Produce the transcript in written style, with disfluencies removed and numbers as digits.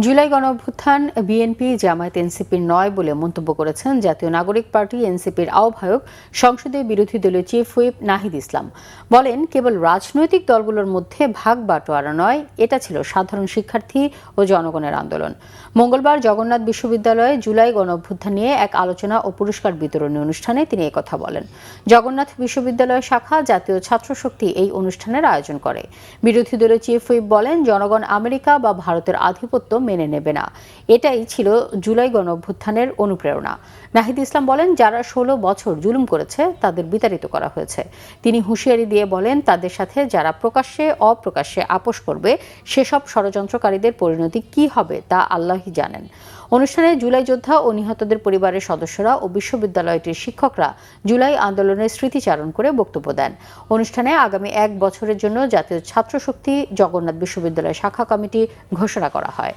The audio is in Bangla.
জুলাই গণঅভ্যুত্থান বিএনপি জামায়াত এনসিপির নয় বলে মন্তব্য করেছেন জাতীয় নাগরিক পার্টি এনসিপির আহ্বায়ক সংসদীয় বিরোধী দলীয় চিফ হুইপ নাহিদ ইসলাম। বলেন, কেবল রাজনৈতিক দলগুলোর মধ্যে ভাগ বাটোয়ারা নয়, এটা ছিল সাধারণ শিক্ষার্থী ও জনগণের আন্দোলন। মঙ্গলবার জগন্নাথ বিশ্ববিদ্যালয়ে জুলাই গণঅভ্যুত্থান নিয়ে এক আলোচনা ও পুরস্কার বিতরণী অনুষ্ঠানে তিনি একথা বলেন। জগন্নাথ বিশ্ববিদ্যালয় শাখা জাতীয় ছাত্রশক্তি এই অনুষ্ঠানের আয়োজন করে। বিরোধী দলীয় চিফ হুইপ বলেন, জনগণ আমেরিকা বা ভারতের আধিপত্য মেনে নেবে না। এটাই ছিল জুলাই গণঅভ্যুত্থানের অনুপ্রেরণা। নাহিদ ইসলাম বলেন, যারা 16 বছর জুলুম করেছে তাদের বিতাড়িত করা হয়েছে। তিনি হুঁশিয়ারি দিয়ে বলেন, তাদের সাথে যারা প্রকাশ্যে অপ্রকাশ্যে আপোষ করবে সেসব ষড়যন্ত্রকারীদের পরিণতি কি হবে তা আল্লাহই জানেন। অনুষ্ঠানে জুলাই যোদ্ধা ও নিহতদের পরিবারের সদস্যরা ও বিশ্ববিদ্যালয়টির শিক্ষকরা জুলাই আন্দোলনের স্মৃতিচারণ করে বক্তব্য দেন। অনুষ্ঠানে আগামী 1 বছরের জন্য জাতীয় ছাত্রশক্তি জগন্নাথ বিশ্ববিদ্যালয় শাখা কমিটি ঘোষণা করা হয়।